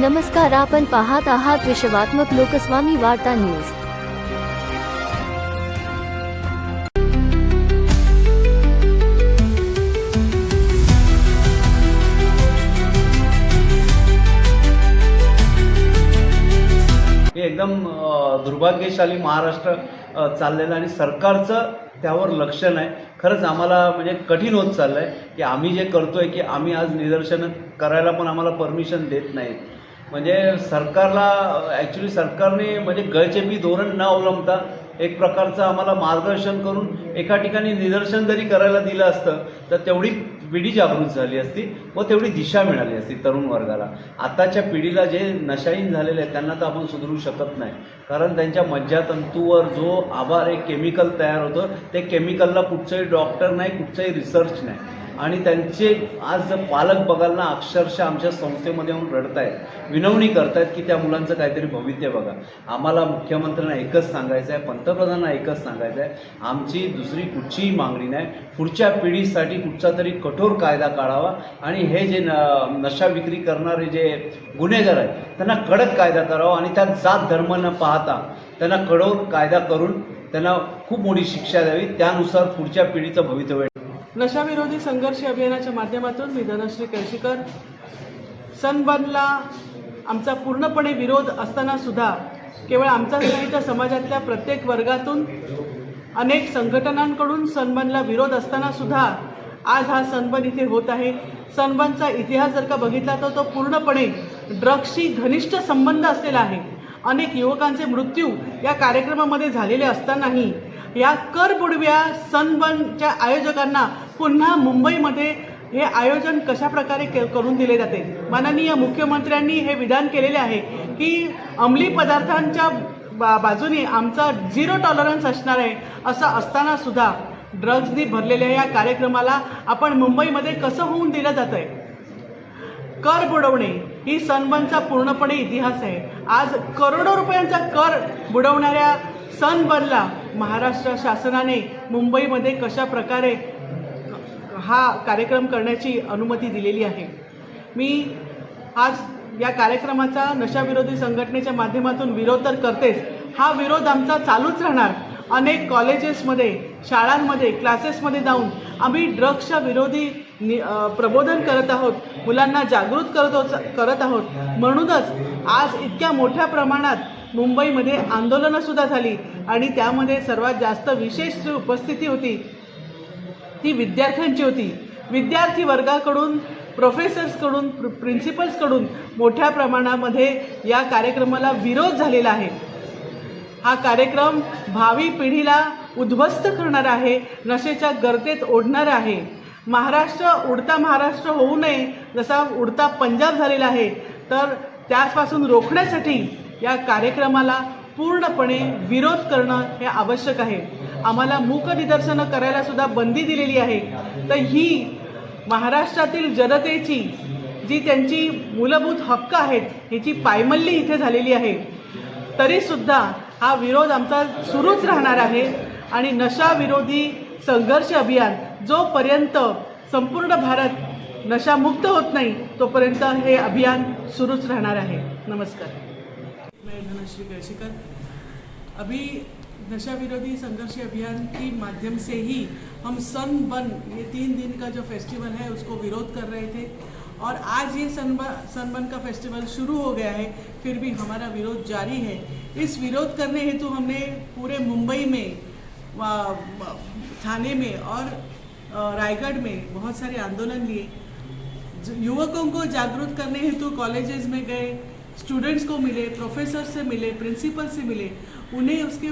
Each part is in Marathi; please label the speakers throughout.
Speaker 1: नमस्कार, आपण पाहत आहात विश्वात्मक लोकस्वामी वार्ता न्यूज।
Speaker 2: हे एकदम दुर्भाग्यशाली महाराष्ट्र चाललेलं आणि सरकारचं त्यावर लक्ष नाही। खरंच आम्हाला म्हणजे कठीण होत चाललं आहे की आम्ही जे करतोय की आम्ही आज निदर्शनं करायला पण आम्हाला परमिशन देत नाहीत। म्हणजे सरकारला ॲक्च्युली सरकारने म्हणजे गळचेपी धोरण न अवलंबता एक प्रकारचं आम्हाला मार्गदर्शन करून एका ठिकाणी निदर्शन जरी करायला दिलं असतं तर तेवढी पिढी जागृत झाली असती व तेवढी दिशा मिळाली असती तरुण वर्गाला। आताच्या पिढीला जे नशाहीन झालेले आहेत त्यांना तर आपण सुधारू शकत नाही, कारण त्यांच्या मज्जातंतूवर जो आभार एक केमिकल तयार होतं ते केमिकलला कुठचंही डॉक्टर नाही, कुठचंही रिसर्च नाही। आणि त्यांचे आज पालक बघाल ना अक्षरशः आमच्या संस्थेमध्ये येऊन रडत आहेत, विनवणी करतायत की त्या मुलांचं काहीतरी भविष्य बघा। आम्हाला मुख्यमंत्र्यांना एकच सांगायचं आहे, पंतप्रधानांना एकच सांगायचं आहे, आमची दुसरी कुठचीही मागणी नाही। पुढच्या पिढीसाठी कुठचा तरी कठोर कायदा काढावा आणि हे जे नशा विक्री करणारे जे गुन्हेगार आहेत त्यांना कडक कायदा करावा आणि त्यात जात धर्म न पाहता त्यांना कठोर कायदा करून त्यांना खूप मोठी शिक्षा द्यावी, त्यानुसार पुढच्या पिढीचं भवितव्य।
Speaker 3: नशाविरोधी संघर्ष अभियानाच्या माध्यमातून मी धनश्री केळशीकर, सनबर्नला आमचा पूर्णपणे विरोध असताना सुद्धा केवळ आमचाच नाही तर समाजातल्या प्रत्येक वर्गातून अनेक संघटनांकडून सनबर्नला विरोध असताना सुद्धा आज हा सनबर्न इथे होत आहे। सनबर्नचा इतिहास जर का बघितला तर तो पूर्णपणे ड्रग्सशी घनिष्ठ संबंध असलेला आहे। अनेक युवकांचे मृत्यू या कार्यक्रमामध्ये झालेले असतानाही या करबुडव्या सनबर्नच्या आयोजकांना पुन्हा मुंबईमध्ये हे आयोजन कशा प्रकारे करून दिले जाते। माननीय मुख्यमंत्र्यांनी हे विधान केलेले आहे की अंमली पदार्थांच्या बाजूने आमचा झिरो टॉलरन्स असणार आहे। असं असताना सुद्धा ड्रग्सनी भरलेल्या या कार्यक्रमाला आपण मुंबईमध्ये कसं होऊन दिलं जात आहे। कर बुडवणे ही सनबर्नचा पूर्णपणे इतिहास आहे। आज करोडो रुपयांचा कर बुडवणाऱ्या सनबर्नला महाराष्ट्र शासनाने मुंबईमध्ये कशा प्रकारे हा कार्यक्रम करण्याची अनुमती दिलेली आहे। मी आज या कार्यक्रमाचा नशाविरोधी संघटनेच्या माध्यमातून विरोध तर करतेच, हा विरोध आमचा चालूच राहणार। अनेक कॉलेजेसमध्ये, शाळांमध्ये, क्लासेसमध्ये जाऊन आम्ही ड्रग्सच्या विरोधी प्रबोधन करत आहोत, मुलांना जागृत करत आहोत। म्हणूनच आज इतक्या मोठ्या प्रमाणात मुंबईमध्ये आंदोलनंसुद्धा झाली आणि त्यामध्ये सर्वात जास्त विशेष उपस्थिती होती ती विद्यार्थ्यांची होती। विद्यार्थी वर्गाकडून, प्रोफेसर्सकडून, प्रिन्सिपल्सकडून मोठ्या प्रमाणामध्ये या कार्यक्रमाला विरोध झालेला आहे। हा कार्यक्रम भावी पिढीला उद्ध्वस्त करणारा आहे, नशेच्या गर्तेत ओढणारा आहे। महाराष्ट्र उडता महाराष्ट्र होऊ नये जसा उडता पंजाब झालेला आहे, तर त्यापासून रोखण्यासाठी या कार्यक्रमाला पूर्णपणे विरोध करणं हे आवश्यक आहे। आम्हाला मूक निदर्शनं करायला सुद्धा बंदी दिलेली आहे। तर ही महाराष्ट्रातील जनतेची जी त्यांची मूलभूत हक्क आहेत याची पायमल्ली इथे झालेली आहे। तरीसुद्धा हा विरोध आमचा सुरूच राहणार आहे आणि नशाविरोधी संघर्ष अभियान जोपर्यंत संपूर्ण भारत नशामुक्त होत नहीं तोपर्यंत हे अभियान सुरूच रहना है। नमस्कार, मैं धनश्री केळशीकर। अभी नशा विरोधी संघर्ष अभियान के माध्यम से ही हम सनबर्न ये 3 दिन का जो फेस्टिवल है उसको विरोध कर रहे थे और आज ये सनबर्न का फेस्टिवल शुरू हो गया है, फिर भी हमारा विरोध जारी है। इस विरोध करने हेतु हमने पूरे मुंबई में, थाने में और रायगढ़ में बहुत सारे आंदोलन लिए। युवकों को जागरूक करने हेतु कॉलेजेस में गए, स्टूडेंट्स को मिले, प्रोफेसर से मिले, प्रिंसिपल से मिले, उन्हें उसके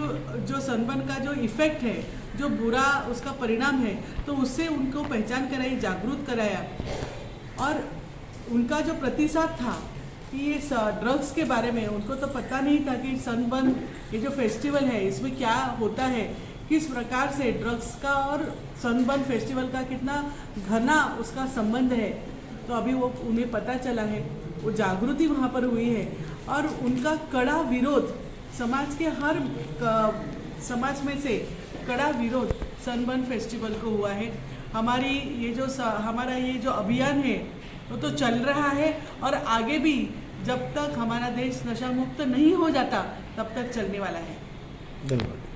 Speaker 3: जो सनबर्न का जो इफ़ेक्ट है, जो बुरा उसका परिणाम है, तो उससे उनको पहचान कराई, जागरूक कराया। और उनका जो प्रतिसाद था कि ये ड्रग्स के बारे में उनको तो पता नहीं था कि सनबर्न ये जो फेस्टिवल है इसमें क्या होता है, किस प्रकार से ड्रग्स का और सनबर्न फेस्टिवल का कितना घना उसका संबंध है। तो अभी वो उन्हें पता चला है, वो जागृति वहाँ पर हुई है और उनका कड़ा विरोध समाज के हर समाज में से कड़ा विरोध सनबर्न फेस्टिवल को हुआ है। हमारी ये जो हमारा ये जो अभियान है वो तो चल रहा है और आगे भी जब तक हमारा देश नशा मुक्त नहीं हो जाता तब तक चलने वाला है।
Speaker 4: धन्यवाद।